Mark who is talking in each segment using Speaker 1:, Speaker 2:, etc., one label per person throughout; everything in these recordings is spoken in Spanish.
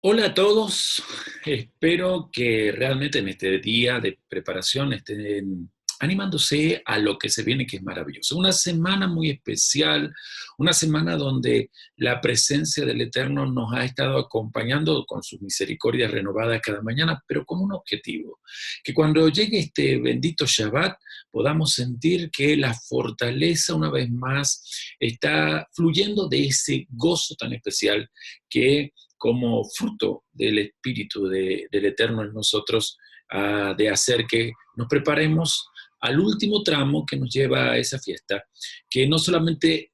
Speaker 1: Hola a todos, espero que realmente en este día de preparación estén animándose a lo que se viene, que es maravilloso. Una semana muy especial, una semana donde la presencia del Eterno nos ha estado acompañando con sus misericordias renovadas cada mañana, pero con un objetivo, que cuando llegue este bendito Shabbat podamos sentir que la fortaleza una vez más está fluyendo de ese gozo tan especial que como fruto del Espíritu del Eterno en nosotros, de hacer que nos preparemos al último tramo que nos lleva a esa fiesta, que no solamente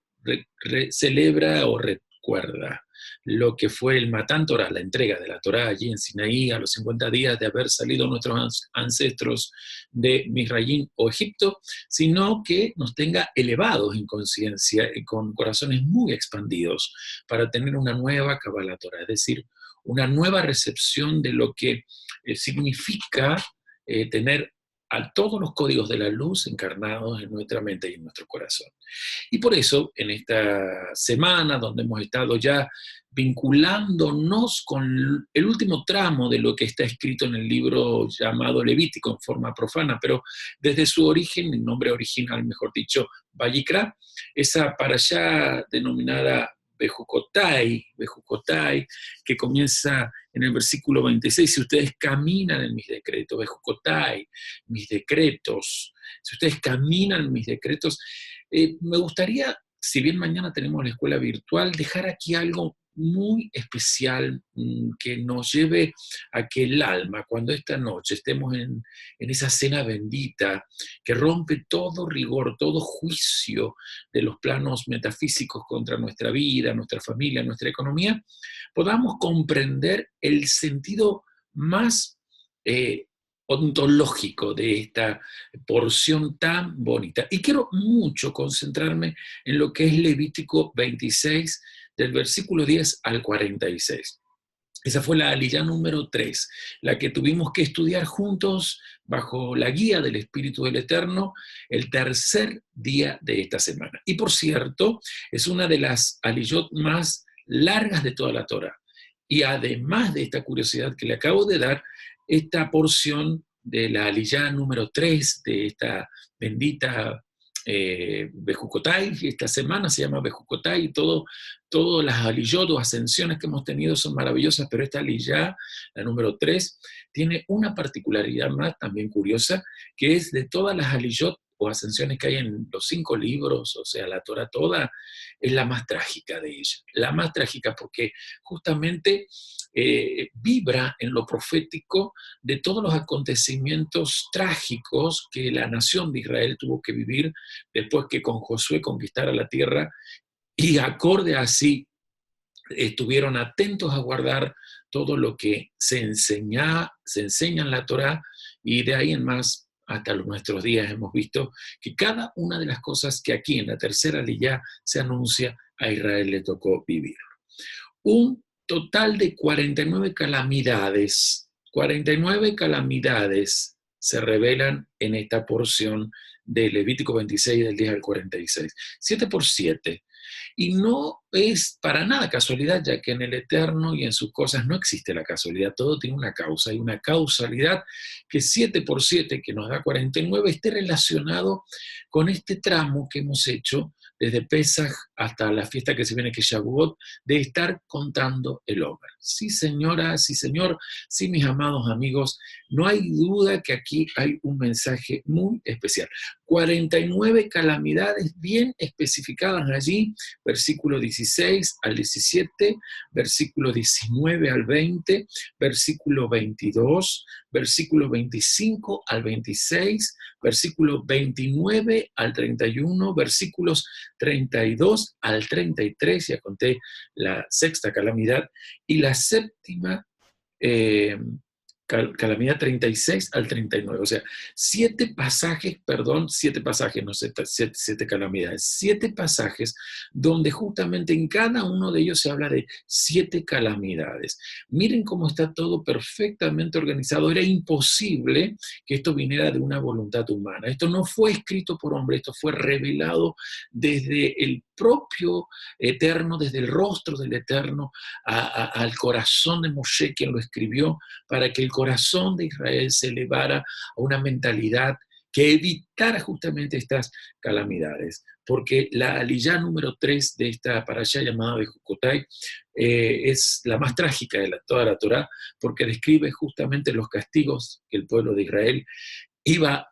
Speaker 1: celebra o recuerda lo que fue el Matán Torah, la entrega de la Torah allí en Sinaí a los 50 días de haber salido nuestros ancestros de Misraín o Egipto, sino que nos tenga elevados en conciencia y con corazones muy expandidos para tener una nueva Kabbalah Torah, es decir, una nueva recepción de lo que significa tener a todos los códigos de la luz encarnados en nuestra mente y en nuestro corazón. Y por eso, en esta semana donde hemos estado ya vinculándonos con el último tramo de lo que está escrito en el libro llamado Levítico en forma profana, pero desde su origen, el nombre original, mejor dicho, Vayikra, esa para allá denominada Bejucotai, que comienza en el versículo 26, si ustedes caminan en mis decretos, Bejucotai, mis decretos, si ustedes caminan en mis decretos, me gustaría, si bien mañana tenemos la escuela virtual, dejar aquí algo muy especial que nos lleve a que el alma, cuando esta noche estemos en esa cena bendita que rompe todo rigor, todo juicio de los planos metafísicos contra nuestra vida, nuestra familia, nuestra economía, podamos comprender el sentido más ontológico de esta porción tan bonita. Y quiero mucho concentrarme en lo que es Levítico 26, del versículo 10 al 46. Esa fue la aliyá número 3, la que tuvimos que estudiar juntos bajo la guía del Espíritu del Eterno el tercer día de esta semana. Y por cierto, es una de las aliyot más largas de toda la Torah. Y además de esta curiosidad que le acabo de dar, esta porción de la aliyá número 3 de esta bendita Bejucotai, esta semana se llama Bejucotai, y todas las aliyot o ascensiones que hemos tenido son maravillosas, pero esta aliyá, la número 3, tiene una particularidad más también curiosa, que es de todas las aliyot o ascensiones que hay en los 5 libros, o sea, la Torah toda, es la más trágica de ellas. La más trágica porque justamente vibra en lo profético de todos los acontecimientos trágicos que la nación de Israel tuvo que vivir después que con Josué conquistara la tierra, y acorde así estuvieron atentos a guardar todo lo que se enseña en la Torá, y de ahí en más hasta nuestros días hemos visto que cada una de las cosas que aquí en la tercera liyá se anuncia, a Israel le tocó vivir. Un total de 49 calamidades, 49 calamidades se revelan en esta porción de Levítico 26 del 10 al 46. 7 por 7. Y no es para nada casualidad, ya que en el Eterno y en sus cosas no existe la casualidad, todo tiene una causa, hay una causalidad que 7 por 7, que nos da 49, esté relacionado con este tramo que hemos hecho desde Pesaj hasta la fiesta que se viene, que es Shavuot, de estar contando el Omer. Sí, señora, sí, señor, sí, mis amados amigos, no hay duda que aquí hay un mensaje muy especial. 49 calamidades bien especificadas allí, versículo 16 al 17, versículo 19 al 20, versículo 22, versículo 25 al 26, versículo 29 al 31, versículos 32 al 33, ya conté la sexta calamidad, y la séptima eh, calamidad 36 al 39, o sea, 7 pasajes, no 7 calamidades, 7 pasajes donde justamente en cada uno de ellos se habla de 7 calamidades. Miren cómo está todo perfectamente organizado. Era imposible que esto viniera de una voluntad humana. Esto no fue escrito por hombre, esto fue revelado desde el propio Eterno, desde el rostro del Eterno, al corazón de Moshe, quien lo escribió, para que el corazón de Israel se elevara a una mentalidad que evitara justamente estas calamidades. Porque la aliyá número 3 de esta parashá llamada Bejucotai es la más trágica de toda la Torá, porque describe justamente los castigos que el pueblo de Israel iba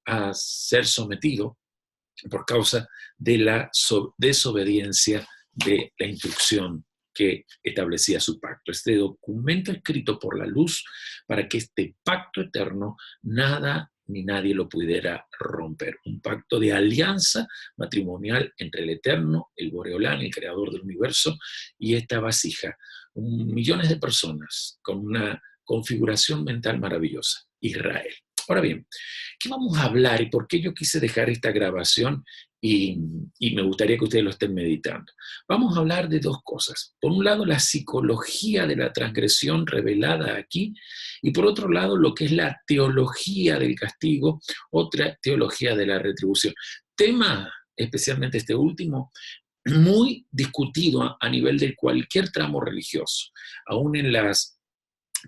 Speaker 1: a ser sometido por causa de la desobediencia de la instrucción que establecía su pacto. Este documento escrito por la luz para que este pacto eterno nada ni nadie lo pudiera romper. Un pacto de alianza matrimonial entre el Eterno, el Boreolán, el creador del universo, y esta vasija. Millones de personas con una configuración mental maravillosa. Israel. Ahora bien, ¿qué vamos a hablar y por qué yo quise dejar esta grabación y me gustaría que ustedes lo estén meditando? Vamos a hablar de dos cosas. Por un lado, la psicología de la transgresión revelada aquí, y por otro lado, lo que es la teología del castigo, otra teología de la retribución. Tema, especialmente este último, muy discutido a nivel de cualquier tramo religioso, aún en las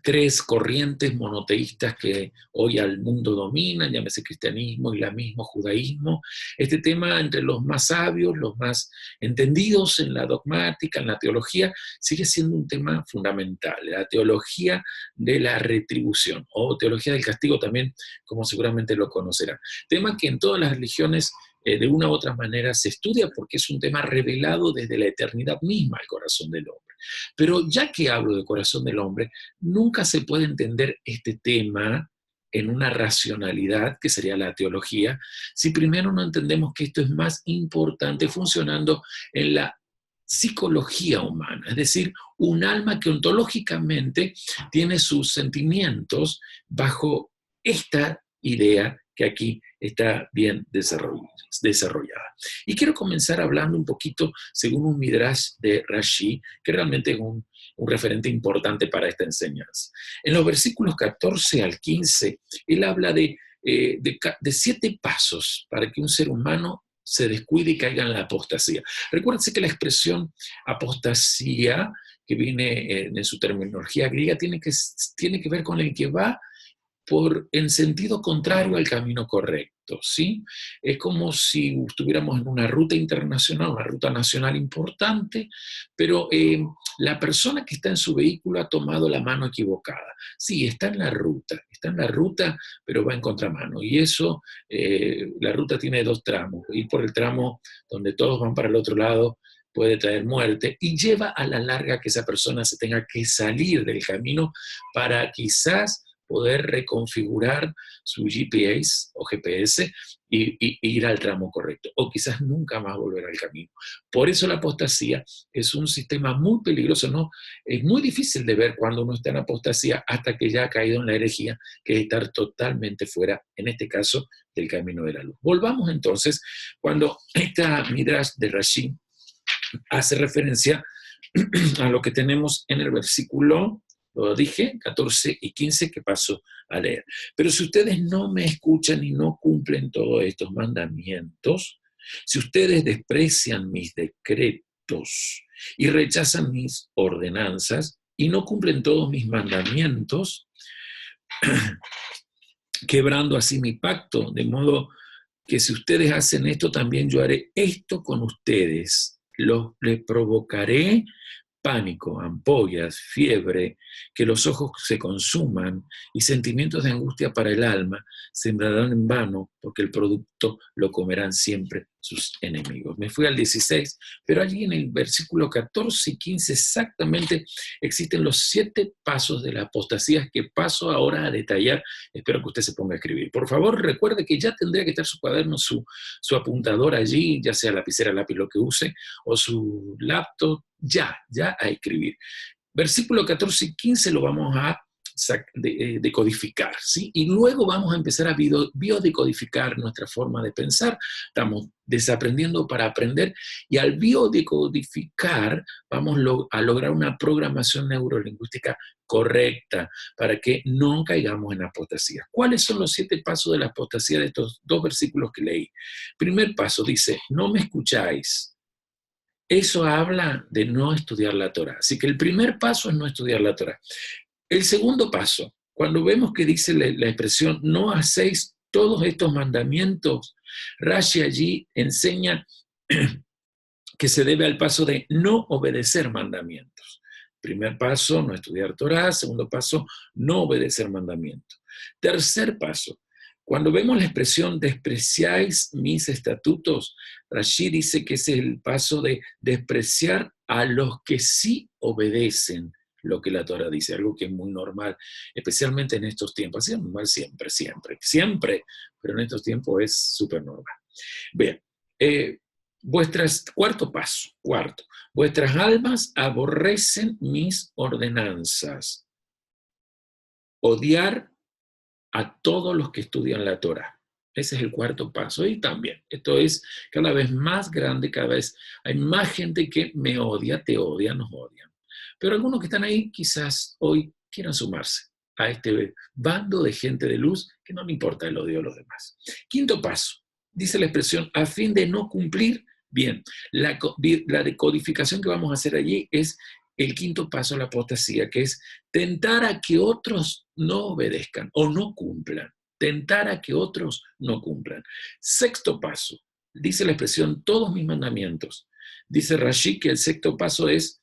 Speaker 1: tres corrientes monoteístas que hoy al mundo dominan, llámese cristianismo, islamismo, judaísmo. Este tema entre los más sabios, los más entendidos en la dogmática, en la teología, sigue siendo un tema fundamental, la teología de la retribución, o teología del castigo también, como seguramente lo conocerán. Tema que en todas las religiones de una u otra manera se estudia porque es un tema revelado desde la eternidad misma al corazón del hombre. Pero ya que hablo del corazón del hombre, nunca se puede entender este tema en una racionalidad, que sería la teología, si primero no entendemos que esto es más importante funcionando en la psicología humana, es decir, un alma que ontológicamente tiene sus sentimientos bajo esta idea que aquí está bien desarrollada. Y quiero comenzar hablando un poquito según un midrash de Rashi, que realmente es un referente importante para esta enseñanza. En los versículos 14 al 15, él habla de 7 pasos para que un ser humano se descuide y caiga en la apostasía. Recuérdense que la expresión apostasía, que viene en su terminología griega, tiene que ver con el que va en sentido contrario al camino correcto, ¿sí? Es como si estuviéramos en una ruta internacional, una ruta nacional importante, pero la persona que está en su vehículo ha tomado la mano equivocada. Sí, está en la ruta, pero va en contramano. Y eso, la ruta tiene 2 tramos. Ir por el tramo donde todos van para el otro lado puede traer muerte y lleva a la larga que esa persona se tenga que salir del camino para quizás poder reconfigurar su GPS o GPS y ir al tramo correcto, o quizás nunca más volver al camino. Por eso la apostasía es un sistema muy peligroso, ¿no? Es muy difícil de ver cuando uno está en apostasía hasta que ya ha caído en la herejía, que es estar totalmente fuera, en este caso, del camino de la luz. Volvamos entonces, cuando esta Midrash de Rashi hace referencia a lo que tenemos en el versículo, lo dije, 14 y 15, que paso a leer. Pero si ustedes no me escuchan y no cumplen todos estos mandamientos, si ustedes desprecian mis decretos y rechazan mis ordenanzas y no cumplen todos mis mandamientos, quebrando así mi pacto, de modo que si ustedes hacen esto, también yo haré esto con ustedes. Les provocaré pánico, ampollas, fiebre, que los ojos se consuman y sentimientos de angustia para el alma, sembrarán en vano, porque el producto lo comerán siempre sus enemigos. Me fui al 16, pero allí en el versículo 14 y 15 exactamente existen los 7 pasos de la apostasía que paso ahora a detallar. Espero que usted se ponga a escribir. Por favor, recuerde que ya tendría que estar su cuaderno, su apuntador allí, ya sea lapicera, lápiz, lo que use, o su laptop, ya a escribir. Versículo 14 y 15 lo vamos a decodificar, ¿sí? Y luego vamos a empezar a biodecodificar nuestra forma de pensar. Estamos desaprendiendo para aprender, y al biodecodificar vamos a lograr una programación neurolingüística correcta para que no caigamos en apostasía. ¿Cuáles son los 7 pasos de la apostasía de estos 2 versículos que leí? Primer paso dice, no me escucháis. Eso habla de no estudiar la Torá. Así que el primer paso es no estudiar la Torá. El segundo paso, cuando vemos que dice la expresión no hacéis todos estos mandamientos, Rashi allí enseña que se debe al paso de no obedecer mandamientos. Primer paso, no estudiar Torá. Segundo paso, no obedecer mandamientos. Tercer paso, cuando vemos la expresión despreciáis mis estatutos, Rashi dice que ese es el paso de despreciar a los que sí obedecen lo que la Torá dice, algo que es muy normal, especialmente en estos tiempos. Es normal siempre, siempre, siempre, pero en estos tiempos es súper normal. Bien, cuarto, vuestras almas aborrecen mis ordenanzas. Odiar a todos los que estudian la Torá. Ese es el cuarto paso. Y también, esto es cada vez más grande, cada vez hay más gente que me odia, te odia, nos odian. Pero algunos que están ahí quizás hoy quieran sumarse a este bando de gente de luz que no le importa el odio a los demás. Quinto paso, dice la expresión, a fin de no cumplir, bien, la decodificación que vamos a hacer allí es el quinto paso de la apostasía, que es tentar a que otros no obedezcan o no cumplan. Tentar a que otros no cumplan. Sexto paso, dice la expresión todos mis mandamientos. Dice Rashi que el sexto paso es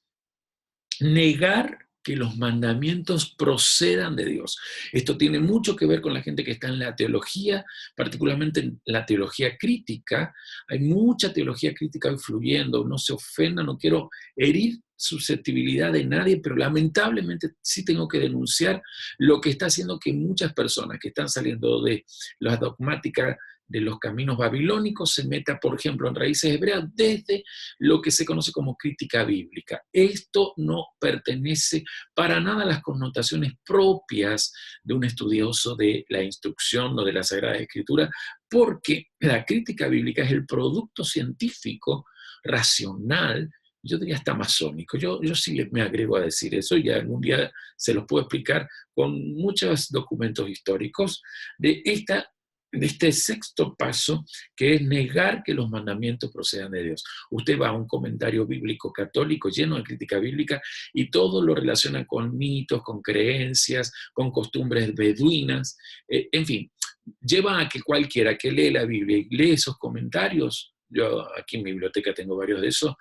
Speaker 1: negar que los mandamientos procedan de Dios. Esto tiene mucho que ver con la gente que está en la teología, particularmente en la teología crítica. Hay mucha teología crítica fluyendo, no se ofenda, no quiero herir susceptibilidad de nadie, pero lamentablemente sí tengo que denunciar lo que está haciendo que muchas personas que están saliendo de las dogmáticas de los caminos babilónicos se meta, por ejemplo, en raíces hebreas desde lo que se conoce como crítica bíblica. Esto no pertenece para nada a las connotaciones propias de un estudioso de la instrucción o de la Sagrada Escritura, porque la crítica bíblica es el producto científico, racional, yo diría hasta masónico. Yo sí me agrego a decir eso y algún día se los puedo explicar con muchos documentos históricos de este sexto paso, que es negar que los mandamientos procedan de Dios. Usted va a un comentario bíblico católico lleno de crítica bíblica y todo lo relaciona con mitos, con creencias, con costumbres beduinas, en fin, lleva a que cualquiera que lee la Biblia y lee esos comentarios, yo aquí en mi biblioteca tengo varios de esos,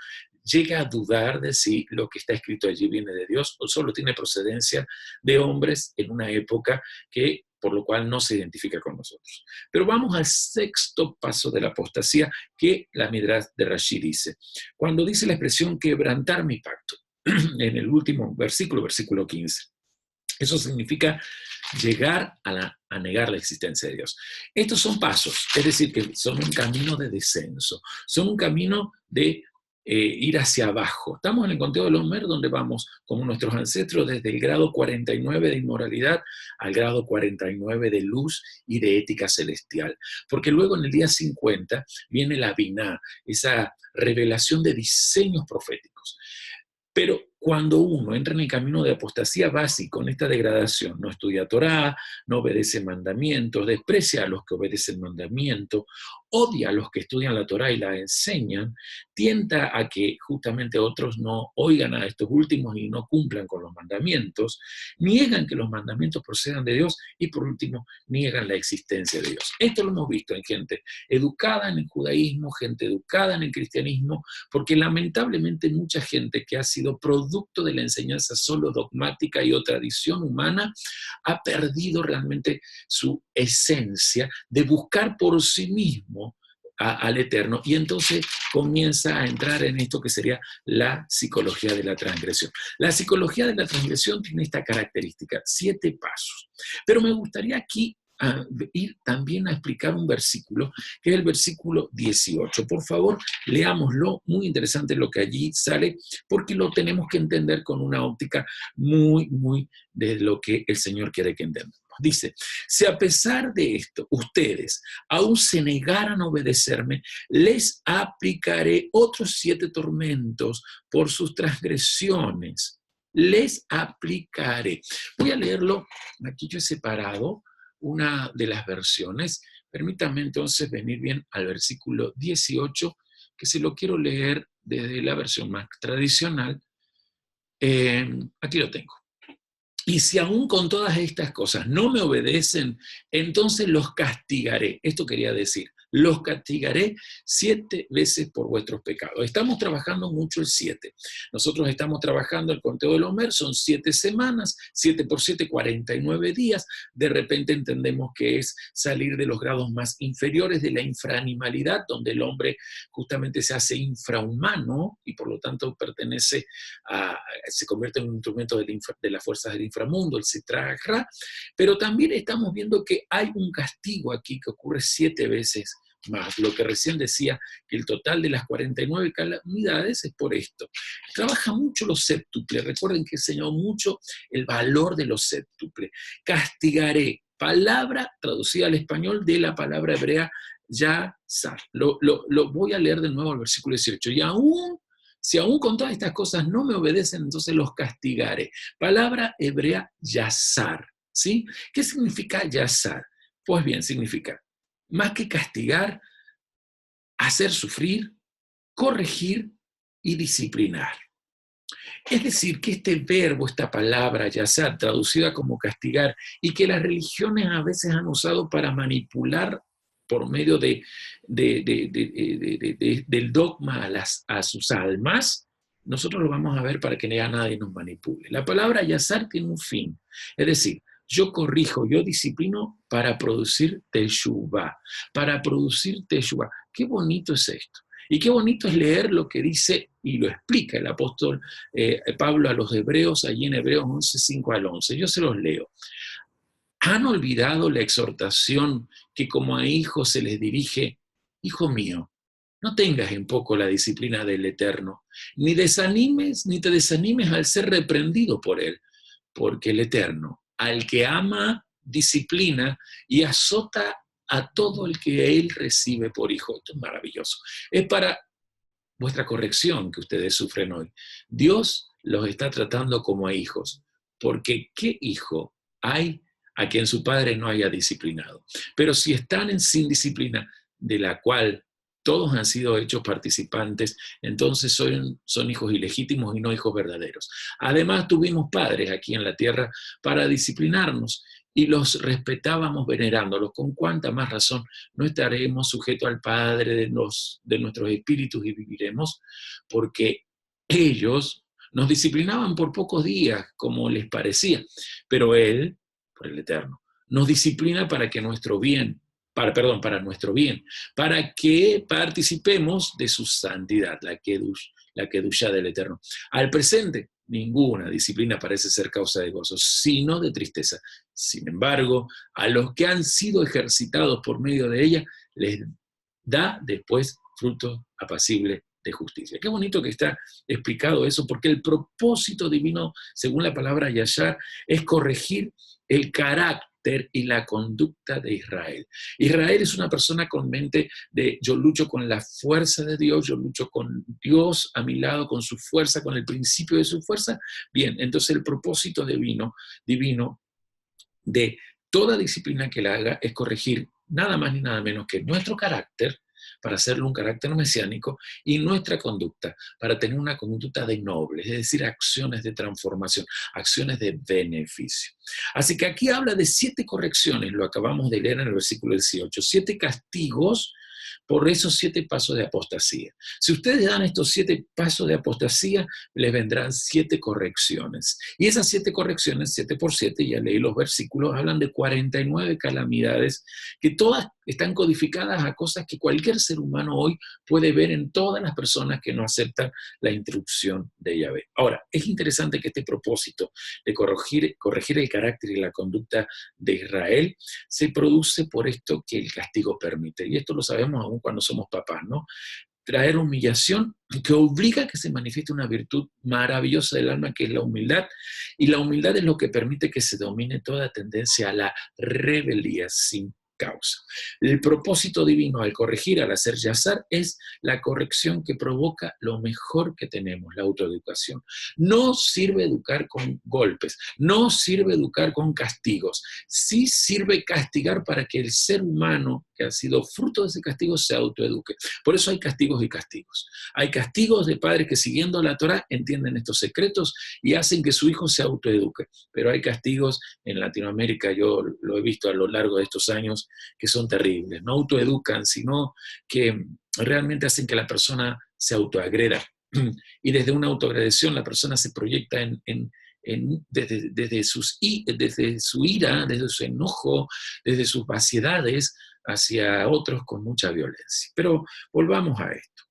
Speaker 1: llega a dudar de si lo que está escrito allí viene de Dios o solo tiene procedencia de hombres en una época que por lo cual no se identifica con nosotros. Pero vamos al sexto paso de la apostasía que la Midrash de Rashi dice. Cuando dice la expresión quebrantar mi pacto, en el último versículo 15. Eso significa llegar a negar la existencia de Dios. Estos son pasos, es decir, que son un camino de descenso, son un camino de ir hacia abajo. Estamos en el conteo del Homer donde vamos, como nuestros ancestros, desde el grado 49 de inmoralidad al grado 49 de luz y de ética celestial. Porque luego en el día 50 viene la Biná, esa revelación de diseños proféticos. Pero cuando uno entra en el camino de apostasía básico, en esta degradación, no estudia Torá, no obedece mandamientos, desprecia a los que obedecen mandamientos, odia a los que estudian la Torá y la enseñan, tienta a que justamente otros no oigan a estos últimos y no cumplan con los mandamientos, niegan que los mandamientos procedan de Dios y por último niegan la existencia de Dios. Esto lo hemos visto en gente educada en el judaísmo, gente educada en el cristianismo, porque lamentablemente mucha gente que ha sido producto de la enseñanza solo dogmática y o tradición humana ha perdido realmente su esencia de buscar por sí mismo al Eterno, y entonces comienza a entrar en esto que sería la psicología de la transgresión. La psicología de la transgresión tiene esta característica, 7 pasos. Pero me gustaría aquí ir también a explicar un versículo, que es el versículo 18. Por favor, leámoslo, muy interesante lo que allí sale, porque lo tenemos que entender con una óptica muy, muy de lo que el Señor quiere que entendamos. Dice, si a pesar de esto ustedes aún se negaran a obedecerme, les aplicaré otros 7 tormentos por sus transgresiones. Les aplicaré. Voy a leerlo, aquí yo he separado una de las versiones. Permítanme entonces venir bien al versículo 18 que se lo quiero leer desde la versión más tradicional. Aquí lo tengo. Y si aún con todas estas cosas no me obedecen, entonces los castigaré. Esto quería decir, los castigaré 7 veces por vuestros pecados. Estamos trabajando mucho el 7. Nosotros estamos trabajando el conteo del Homer, son 7 semanas, 7 por 7, 49 días. De repente entendemos que es salir de los grados más inferiores de la infraanimalidad, donde el hombre justamente se hace infrahumano y por lo tanto se convierte en un instrumento de las fuerzas del inframundo, el Sitra, pero también estamos viendo que hay un castigo aquí que ocurre 7 veces más, lo que recién decía, que el total de las 49 calamidades es por esto. Trabaja mucho los séptuples, recuerden que enseñó mucho el valor de los séptuples. Castigaré, palabra traducida al español de la palabra hebrea yazar. Lo voy a leer de nuevo al versículo 18. Si aún con todas estas cosas no me obedecen, entonces los castigaré. Palabra hebrea yazar, ¿sí? ¿Qué significa yazar? Pues bien, significa, más que castigar, hacer sufrir, corregir y disciplinar. Es decir, que este verbo, esta palabra, yazar, traducida como castigar, y que las religiones a veces han usado para manipular por medio del dogma a sus almas, nosotros lo vamos a ver para que nadie nos manipule. La palabra yazar tiene un fin, es decir, yo corrijo, yo disciplino para producir teshuvá, para producir teshuvá. Qué bonito es esto. Y qué bonito es leer lo que dice y lo explica el apóstol Pablo a los hebreos, allí en Hebreos 11, 5 al 11. Yo se los leo. ¿Han olvidado la exhortación que como a hijos se les dirige? Hijo mío, no tengas en poco la disciplina del Eterno, ni te desanimes al ser reprendido por él, porque el Eterno, al que ama, disciplina y azota a todo el que él recibe por hijo. Esto es maravilloso. Es para vuestra corrección que ustedes sufren hoy. Dios los está tratando como a hijos, porque ¿qué hijo hay a quien su padre no haya disciplinado? Pero si están sin disciplina, de la cual todos han sido hechos participantes, entonces son hijos ilegítimos y no hijos verdaderos. Además, tuvimos padres aquí en la tierra para disciplinarnos y los respetábamos venerándolos. Con cuánta más razón no estaremos sujetos al Padre de nuestros espíritus y viviremos, porque ellos nos disciplinaban por pocos días, como les parecía, pero Él, por el Eterno, nos disciplina para nuestro bien, para que participemos de su santidad, la kedushá del Eterno. Al presente, ninguna disciplina parece ser causa de gozo, sino de tristeza. Sin embargo, a los que han sido ejercitados por medio de ella, les da después fruto apacible de justicia. Qué bonito que está explicado eso, porque el propósito divino, según la palabra yashar, es corregir el carácter y la conducta de Israel. Israel es una persona con mente de yo lucho con la fuerza de Dios, yo lucho con Dios a mi lado, con su fuerza, con el principio de su fuerza. Bien, entonces el propósito divino de toda disciplina que la haga es corregir nada más ni nada menos que nuestro carácter, para hacerlo un carácter mesiánico, y nuestra conducta, para tener una conducta de nobles, es decir, acciones de transformación, acciones de beneficio. Así que aquí habla de 7 correcciones, lo acabamos de leer en el versículo 18, 7 castigos por esos 7 pasos de apostasía. Si ustedes dan estos 7 pasos de apostasía, les vendrán 7 correcciones. Y esas 7 correcciones, 7 por 7, ya leí los versículos, hablan de 49 calamidades que todas están codificadas a cosas que cualquier ser humano hoy puede ver en todas las personas que no aceptan la instrucción de Yahvé. Ahora, es interesante que este propósito de corregir el carácter y la conducta de Israel se produce por esto que el castigo permite. Y esto lo sabemos aún cuando somos papás, ¿no? Traer humillación que obliga a que se manifieste una virtud maravillosa del alma, que es la humildad, y la humildad es lo que permite que se domine toda tendencia a la rebeldía. Sin causa. El propósito divino al corregir, al hacer yazar, es la corrección que provoca lo mejor que tenemos, la autoeducación. No sirve educar con golpes, no sirve educar con castigos. Sí sirve castigar para que el ser humano que ha sido fruto de ese castigo se autoeduque. Por eso hay castigos y castigos. Hay castigos de padres que siguiendo la Torá entienden estos secretos y hacen que su hijo se autoeduque. Pero hay castigos en Latinoamérica, yo lo he visto a lo largo de estos años, que son terribles. No autoeducan, sino que realmente hacen que la persona se autoagreda. Y desde una autoagresión la persona se proyecta desde su ira, desde su enojo, desde sus vaciedades hacia otros con mucha violencia. Pero volvamos a esto.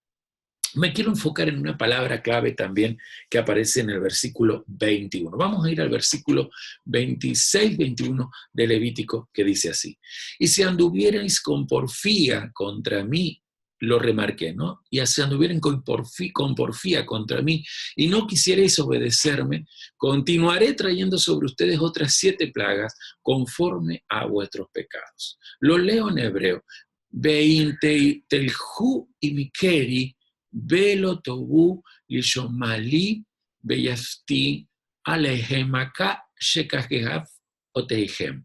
Speaker 1: Me quiero enfocar en una palabra clave también que aparece en el versículo 21. Vamos a ir al versículo 26-21 de Levítico, que dice así: y si anduvierais con porfía contra mí, lo remarqué, ¿no? Y si anduvieran con porfía contra mí y no quisierais obedecerme, continuaré trayendo sobre ustedes otras 7 plagas conforme a vuestros pecados. Lo leo en hebreo. Vein telhu y mikeri Velo tobu lishomali beyafti alehemaka shekahef oteihem.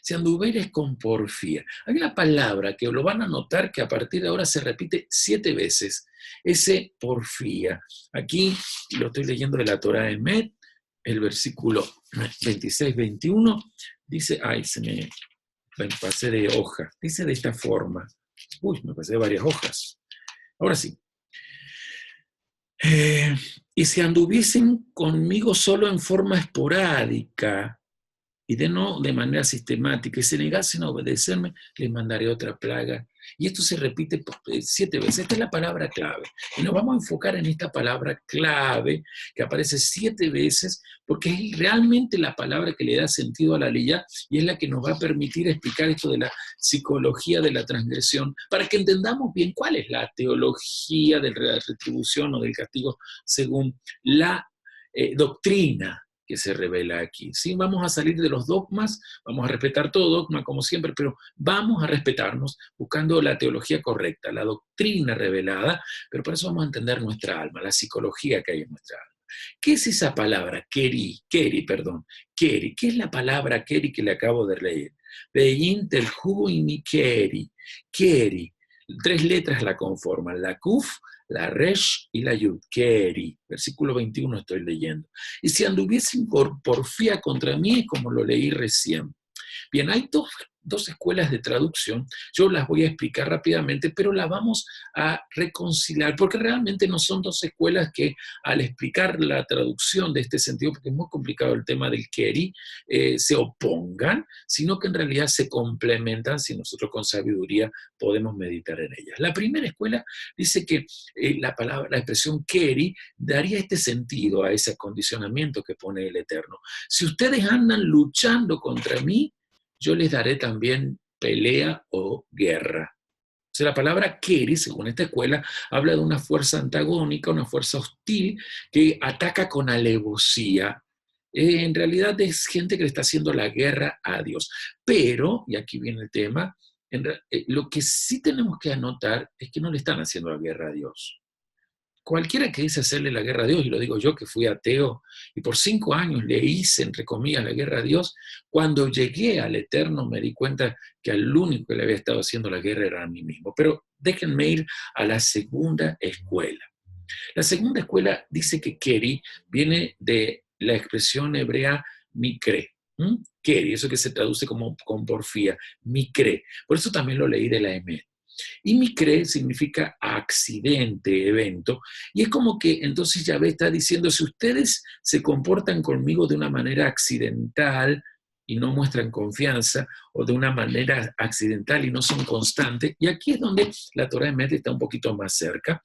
Speaker 1: Si anduvieres con porfía. Hay una palabra que lo van a notar que a partir de ahora se repite 7 veces. Ese porfía. Aquí lo estoy leyendo de la Torá Emet, el versículo 26-21. Dice, me pasé de hoja. Dice de esta forma. Uy, me pasé de varias hojas. Ahora sí. Y si anduviesen conmigo solo en forma esporádica y no de manera sistemática, y se negasen a obedecerme, les mandaré otra plaga. Y esto se repite 7 veces. Esta es la palabra clave. Y nos vamos a enfocar en esta palabra clave que aparece 7 veces, porque es realmente la palabra que le da sentido a la ley y es la que nos va a permitir explicar esto de la psicología de la transgresión, para que entendamos bien cuál es la teología de la retribución o del castigo según la doctrina que se revela aquí. ¿Sí? Vamos a salir de los dogmas, vamos a respetar todo dogma como siempre, pero vamos a respetarnos buscando la teología correcta, la doctrina revelada, pero por eso vamos a entender nuestra alma, la psicología que hay en nuestra alma. ¿Qué es esa palabra? Keri. ¿Qué es la palabra keri que le acabo de leer? Vein tel jugo y mi keri. 3 letras la conforman, la kuf, la resh y la yud, keri. Versículo 21 estoy leyendo. Y si anduviesen por porfía contra mí, como lo leí recién. Bien, hay dos escuelas de traducción, yo las voy a explicar rápidamente, pero las vamos a reconciliar, porque realmente no son 2 escuelas que al explicar la traducción de este sentido, porque es muy complicado el tema del keri, se opongan, sino que en realidad se complementan si nosotros con sabiduría podemos meditar en ellas. La primera escuela dice que la expresión keri daría este sentido a ese acondicionamiento que pone el Eterno. Si ustedes andan luchando contra mí, yo les daré también pelea o guerra. O sea, la palabra keri, según esta escuela, habla de una fuerza antagónica, una fuerza hostil que ataca con alevosía. En realidad es gente que le está haciendo la guerra a Dios. Pero, y aquí viene el tema, lo que sí tenemos que anotar es que no le están haciendo la guerra a Dios. Cualquiera que dice hacerle la guerra a Dios, y lo digo yo que fui ateo, y por 5 años le hice, entre comillas, la guerra a Dios, cuando llegué al Eterno me di cuenta que al único que le había estado haciendo la guerra era a mí mismo. Pero déjenme ir a la segunda escuela. La segunda escuela dice que keri viene de la expresión hebrea mikre. Keri, eso que se traduce como con porfía, mikre. Por eso también lo leí de la Emet. Y mikre significa accidente, evento, y es como que entonces Yahvé está diciendo, si ustedes se comportan conmigo de una manera accidental y no muestran confianza, o de una manera accidental y no son constantes, y aquí es donde la Torá Emet está un poquito más cerca,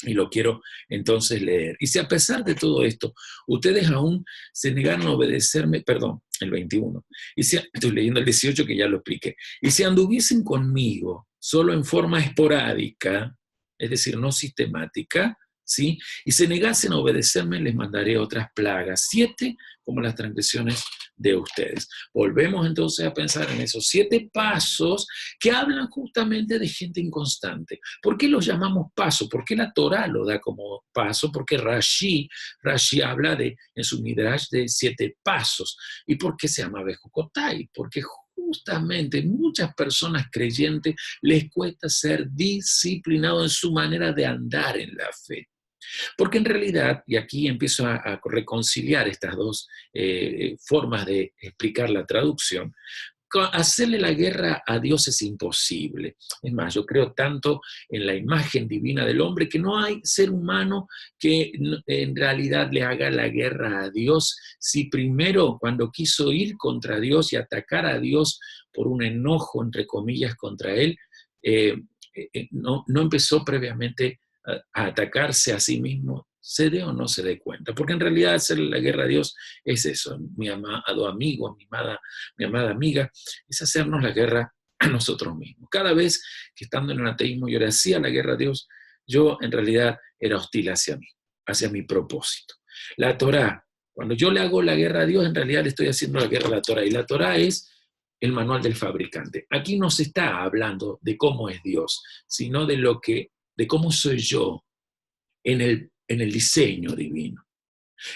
Speaker 1: y lo quiero entonces leer. Y si a pesar de todo esto, ustedes aún se negaron a obedecerme, perdón, el 21, estoy leyendo el 18 que ya lo expliqué, y si anduviesen conmigo solo en forma esporádica, es decir, no sistemática, ¿sí? Y se negasen a obedecerme, les mandaré otras plagas, 7 como las transgresiones de ustedes. Volvemos entonces a pensar en esos 7 pasos que hablan justamente de gente inconstante. ¿Por qué los llamamos pasos? ¿Por qué la Torá lo da como paso? Porque Rashi habla en su Midrash de 7 pasos. ¿Y por qué se llama Bejucotai? Porque justamente muchas personas creyentes les cuesta ser disciplinados en su manera de andar en la fe. Porque en realidad, y aquí empiezo a reconciliar estas dos formas de explicar la traducción, hacerle la guerra a Dios es imposible. Es más, yo creo tanto en la imagen divina del hombre que no hay ser humano que en realidad le haga la guerra a Dios si primero, cuando quiso ir contra Dios y atacar a Dios por un enojo, entre comillas, contra él, no empezó previamente a atacarse a sí mismo, se dé o no se dé cuenta. Porque en realidad hacerle la guerra a Dios es eso, mi amado amigo, mi amada amiga, es hacernos la guerra a nosotros mismos. Cada vez que estando en el ateísmo yo le hacía la guerra a Dios, yo en realidad era hostil hacia mí, hacia mi propósito. La Torá, cuando yo le hago la guerra a Dios, en realidad le estoy haciendo la guerra a la Torá, y la Torá es el manual del fabricante. Aquí no se está hablando de cómo es Dios, sino de cómo soy yo en el diseño divino.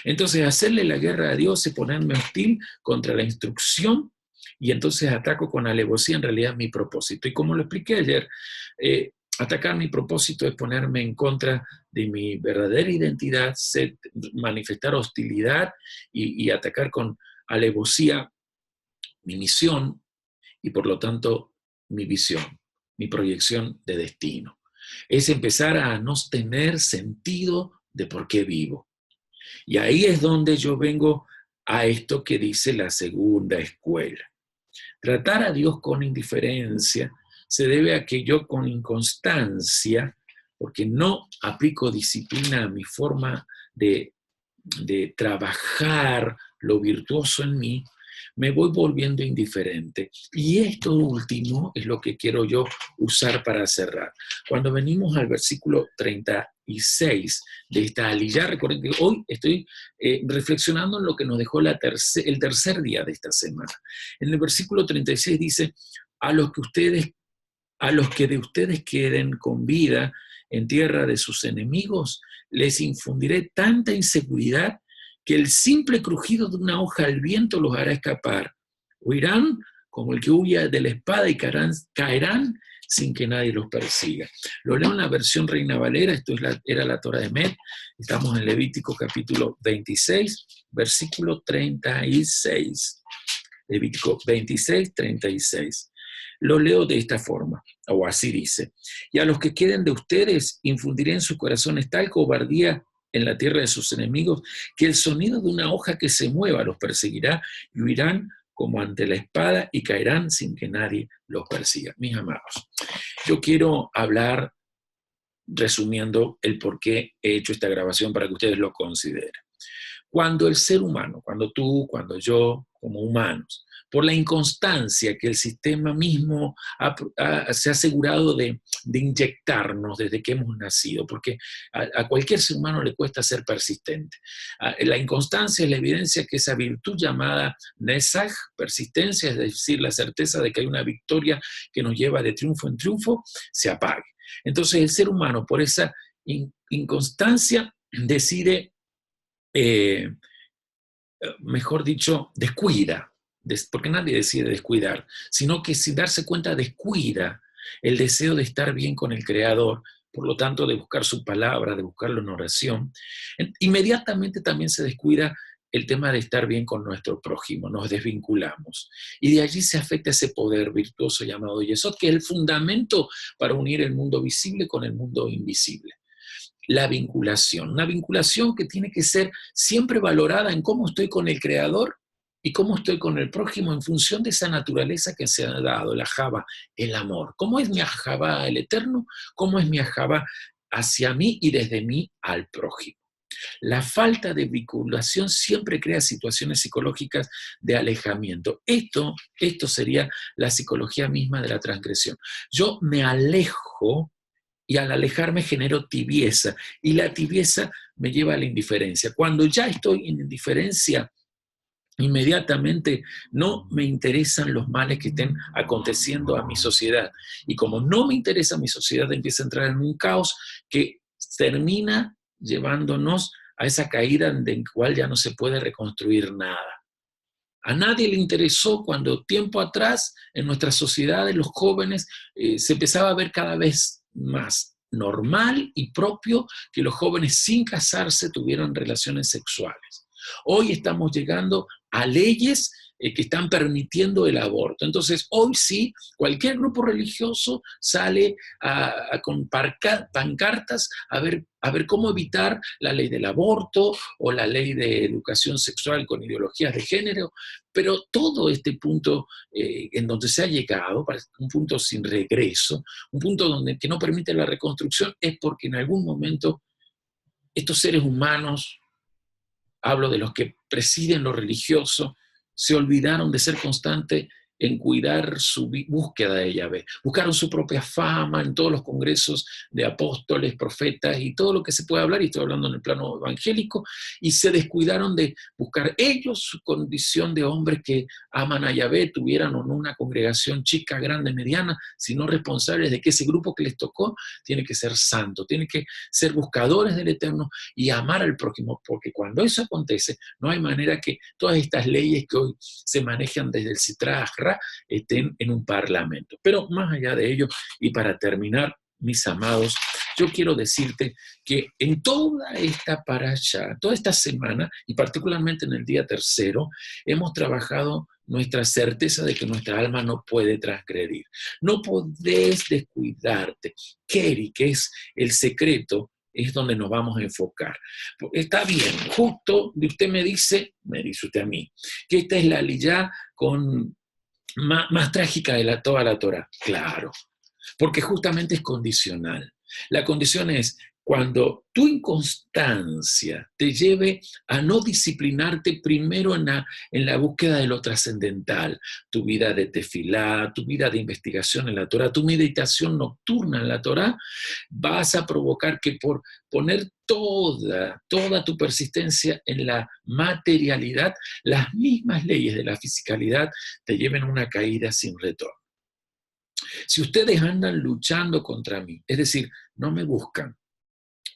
Speaker 1: Entonces, hacerle la guerra a Dios es ponerme hostil contra la instrucción, y entonces ataco con alevosía en realidad mi propósito. Y como lo expliqué ayer, atacar mi propósito es ponerme en contra de mi verdadera identidad, manifestar hostilidad y atacar con alevosía mi misión y por lo tanto mi visión, mi proyección de destino. Es empezar a no tener sentido de por qué vivo. Y ahí es donde yo vengo a esto que dice la segunda escuela. Tratar a Dios con indiferencia se debe a que yo con inconstancia, porque no aplico disciplina a mi forma de trabajar lo virtuoso en mí, me voy volviendo indiferente. Y esto último es lo que quiero yo usar para cerrar. Cuando venimos al versículo 36 de esta aliyá, recuerden que hoy estoy reflexionando en lo que nos dejó el tercer día de esta semana. En el versículo 36 dice, a los que de ustedes queden con vida en tierra de sus enemigos, les infundiré tanta inseguridad que el simple crujido de una hoja al viento los hará escapar. Huirán como el que huye de la espada y caerán sin que nadie los persiga. Lo leo en la versión Reina Valera, esto era la Torá de Met, estamos en Levítico capítulo 26, versículo 36. Levítico 26, 36. Lo leo de esta forma, o así dice: y a los que queden de ustedes infundiré en sus corazones tal cobardía en la tierra de sus enemigos, que el sonido de una hoja que se mueva los perseguirá y huirán como ante la espada y caerán sin que nadie los persiga. Mis amados, yo quiero hablar resumiendo el por qué he hecho esta grabación para que ustedes lo consideren. Cuando el ser humano, cuando tú, cuando yo, como humanos, por la inconstancia que el sistema mismo se ha asegurado de inyectarnos desde que hemos nacido, porque a cualquier ser humano le cuesta ser persistente. La inconstancia es la evidencia que esa virtud llamada nesaj, persistencia, es decir, la certeza de que hay una victoria que nos lleva de triunfo en triunfo, se apague. Entonces el ser humano, por esa inconstancia, decide, mejor dicho, descuida, porque nadie decide descuidar, sino que sin darse cuenta descuida el deseo de estar bien con el Creador, por lo tanto de buscar su palabra, de buscarlo en oración. Inmediatamente también se descuida el tema de estar bien con nuestro prójimo, nos desvinculamos. Y de allí se afecta ese poder virtuoso llamado Yesod, que es el fundamento para unir el mundo visible con el mundo invisible. La vinculación, una vinculación que tiene que ser siempre valorada en cómo estoy con el Creador y cómo estoy con el prójimo en función de esa naturaleza que se ha dado, el ajaba, el amor. ¿Cómo es mi ajaba el Eterno? ¿Cómo es mi ajaba hacia mí y desde mí al prójimo? La falta de vinculación siempre crea situaciones psicológicas de alejamiento. Esto sería la psicología misma de la transgresión. Yo me alejo y al alejarme genero tibieza, y la tibieza me lleva a la indiferencia. Cuando ya estoy en indiferencia, inmediatamente no me interesan los males que estén aconteciendo a mi sociedad. Y como no me interesa mi sociedad, empieza a entrar en un caos que termina llevándonos a esa caída en la cual ya no se puede reconstruir nada. A nadie le interesó cuando tiempo atrás en nuestras sociedades los jóvenes se empezaba a ver cada vez más normal y propio que los jóvenes sin casarse tuvieran relaciones sexuales. Hoy estamos llegando a leyes que están permitiendo el aborto. Entonces, hoy sí, cualquier grupo religioso sale con pancartas a ver cómo evitar la ley del aborto o la ley de educación sexual con ideologías de género, pero todo este punto en donde se ha llegado, un punto sin regreso, un punto que no permite la reconstrucción, es porque en algún momento estos seres humanos, hablo de los que presiden lo religioso, se olvidaron de ser constantes en cuidar su búsqueda de Yahvé. Buscaron su propia fama en todos los congresos de apóstoles, profetas y todo lo que se puede hablar, y estoy hablando en el plano evangélico, y se descuidaron de buscar ellos su condición de hombres que aman a Yahvé, tuvieran o no una congregación chica, grande, mediana, sino responsables de que ese grupo que les tocó tiene que ser santo, tiene que ser buscadores del Eterno y amar al prójimo, porque cuando eso acontece, no hay manera que todas estas leyes que hoy se manejan desde el Sitra Achra estén en un parlamento. Pero más allá de ello, y para terminar, mis amados, yo quiero decirte que en toda esta parasha, toda esta semana, y particularmente en el día tercero, hemos trabajado nuestra certeza de que nuestra alma no puede transgredir. No podés descuidarte. Keri, que es el secreto, es donde nos vamos a enfocar. Está bien, justo usted me dice usted a mí, que esta es la aliyá con más trágica de toda la Torah. Claro, porque justamente es condicional. La condición es cuando tu inconstancia te lleve a no disciplinarte primero en la búsqueda de lo trascendental, tu vida de tefilá, tu vida de investigación en la Torah, tu meditación nocturna en la Torah, vas a provocar que por poner toda tu persistencia en la materialidad, las mismas leyes de la fisicalidad te lleven a una caída sin retorno. Si ustedes andan luchando contra mí, es decir, no me buscan,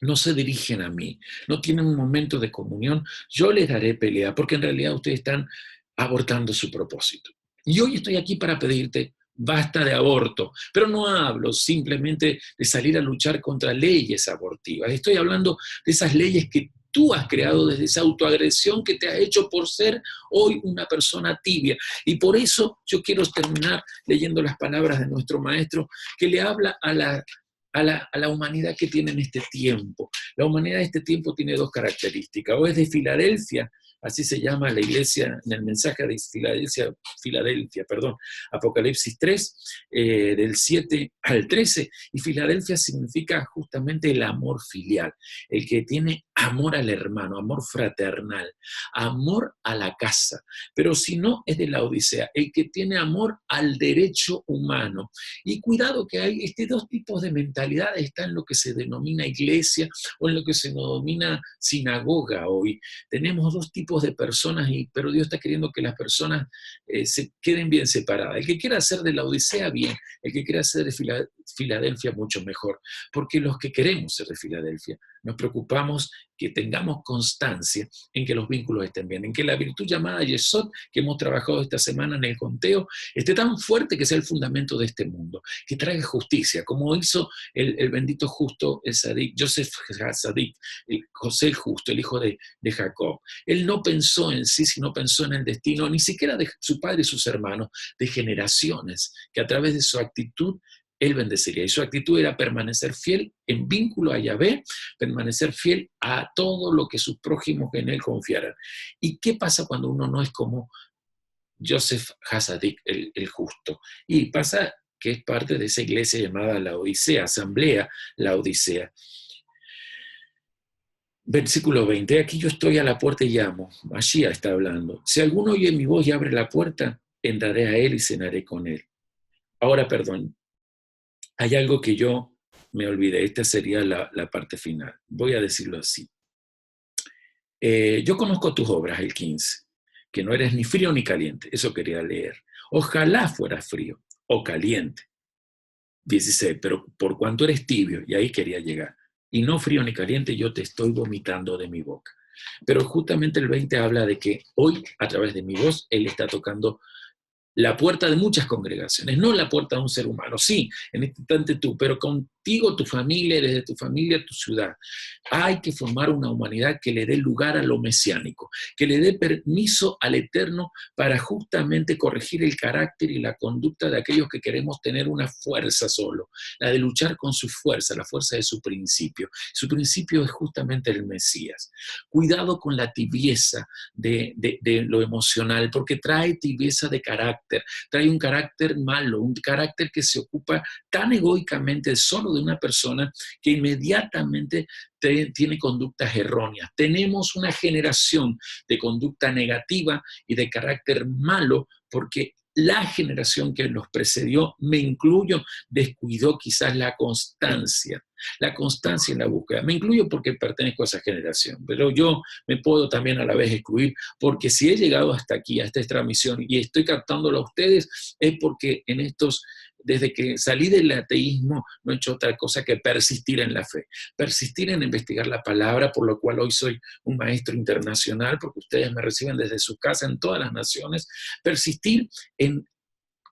Speaker 1: no se dirigen a mí, no tienen un momento de comunión, yo les daré pelea, porque en realidad ustedes están abortando su propósito. Y hoy estoy aquí para pedirte, basta de aborto, pero no hablo simplemente de salir a luchar contra leyes abortivas, estoy hablando de esas leyes que tú has creado desde esa autoagresión que te ha hecho por ser hoy una persona tibia. Y por eso yo quiero terminar leyendo las palabras de nuestro maestro que le habla a la humanidad que tiene en este tiempo. La humanidad de este tiempo tiene dos características. O es de Filadelfia, así se llama la iglesia en el mensaje de Filadelfia, Apocalipsis 3, del 7 al 13, y Filadelfia significa justamente el amor filial, el que tiene amor al hermano, amor fraternal, amor a la casa, pero si no es de la Odisea, el que tiene amor al derecho humano. Y cuidado que hay dos tipos de mentalidades, está en lo que se denomina iglesia o en lo que se denomina sinagoga hoy. Tenemos dos tipos de personas, pero Dios está queriendo que las personas se queden bien separadas. El que quiera ser de la Odisea, bien. El que quiera ser de Filadelfia, mucho mejor. Porque los que queremos ser de Filadelfia, nos preocupamos que tengamos constancia en que los vínculos estén bien, en que la virtud llamada Yesod, que hemos trabajado esta semana en el conteo, esté tan fuerte que sea el fundamento de este mundo, que traiga justicia, como hizo el bendito justo, el Sadik, Joseph Sadik, José el justo, el hijo de Jacob. Él no pensó en sí, sino pensó en el destino, ni siquiera de su padre y sus hermanos, de generaciones, que a través de su actitud él bendeciría. Y su actitud era permanecer fiel en vínculo a Yahvé, permanecer fiel a todo lo que sus prójimos en él confiaran. ¿Y qué pasa cuando uno no es como Joseph Hasadik, el justo? Y pasa que es parte de esa iglesia llamada la Odisea, Asamblea La Odisea. Versículo 20, aquí yo estoy a la puerta y llamo. Mashiach está hablando. Si alguno oye mi voz y abre la puerta, entraré a él y cenaré con él. Ahora, perdón, hay algo que yo me olvidé, esta sería la parte final. Voy a decirlo así. Yo conozco tus obras, el 15, que no eres ni frío ni caliente. Eso quería leer. Ojalá fueras frío o caliente. 16, pero por cuanto eres tibio, y ahí quería llegar, y no frío ni caliente, yo te estoy vomitando de mi boca. Pero justamente el 20 habla de que hoy, a través de mi voz, Él está tocando la puerta de muchas congregaciones, no la puerta de un ser humano. Sí, en este instante tú, pero contigo, tu familia, desde tu familia, tu ciudad. Hay que formar una humanidad que le dé lugar a lo mesiánico, que le dé permiso al Eterno para justamente corregir el carácter y la conducta de aquellos que queremos tener una fuerza solo, la de luchar con su fuerza, la fuerza de su principio. Su principio es justamente el Mesías. Cuidado con la tibieza de lo emocional, porque trae tibieza de carácter, trae un carácter malo, un carácter que se ocupa tan egoicamente solo de una persona que inmediatamente tiene conductas erróneas. Tenemos una generación de conducta negativa y de carácter malo porque la generación que los precedió, me incluyo, descuidó quizás la constancia en la búsqueda. Me incluyo porque pertenezco a esa generación, pero yo me puedo también a la vez excluir, porque si he llegado hasta aquí, a esta transmisión, y estoy captándolo a ustedes, es porque en estos, desde que salí del ateísmo, no he hecho otra cosa que persistir en la fe, persistir en investigar la palabra, por lo cual hoy soy un maestro internacional, porque ustedes me reciben desde su casa en todas las naciones, persistir en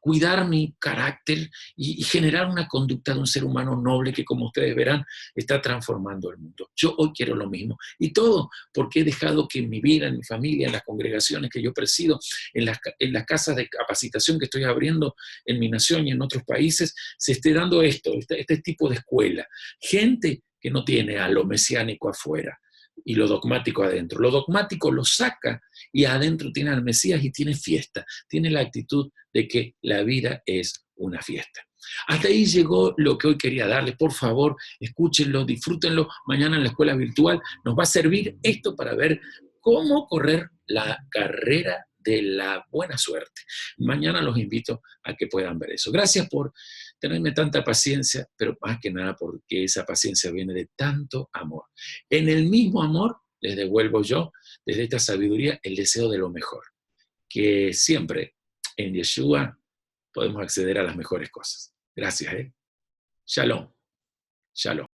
Speaker 1: cuidar mi carácter y generar una conducta de un ser humano noble que, como ustedes verán, está transformando el mundo. Yo hoy quiero lo mismo. Y todo porque he dejado que en mi vida, en mi familia, en las congregaciones que yo presido, en las casas de capacitación que estoy abriendo en mi nación y en otros países, se esté dando este tipo de escuela. Gente que no tiene a lo mesiánico afuera y lo dogmático adentro. Lo dogmático lo saca y adentro tiene al Mesías y tiene fiesta, tiene la actitud de que la vida es una fiesta. Hasta ahí llegó lo que hoy quería darles. Por favor, escúchenlo, disfrútenlo. Mañana en la escuela virtual nos va a servir esto para ver cómo correr la carrera de la buena suerte. Mañana los invito a que puedan ver eso. Gracias por tenerme tanta paciencia, pero más que nada porque esa paciencia viene de tanto amor. En el mismo amor les devuelvo yo, desde esta sabiduría, el deseo de lo mejor. Que siempre en Yeshua podemos acceder a las mejores cosas. Gracias. Shalom. Shalom.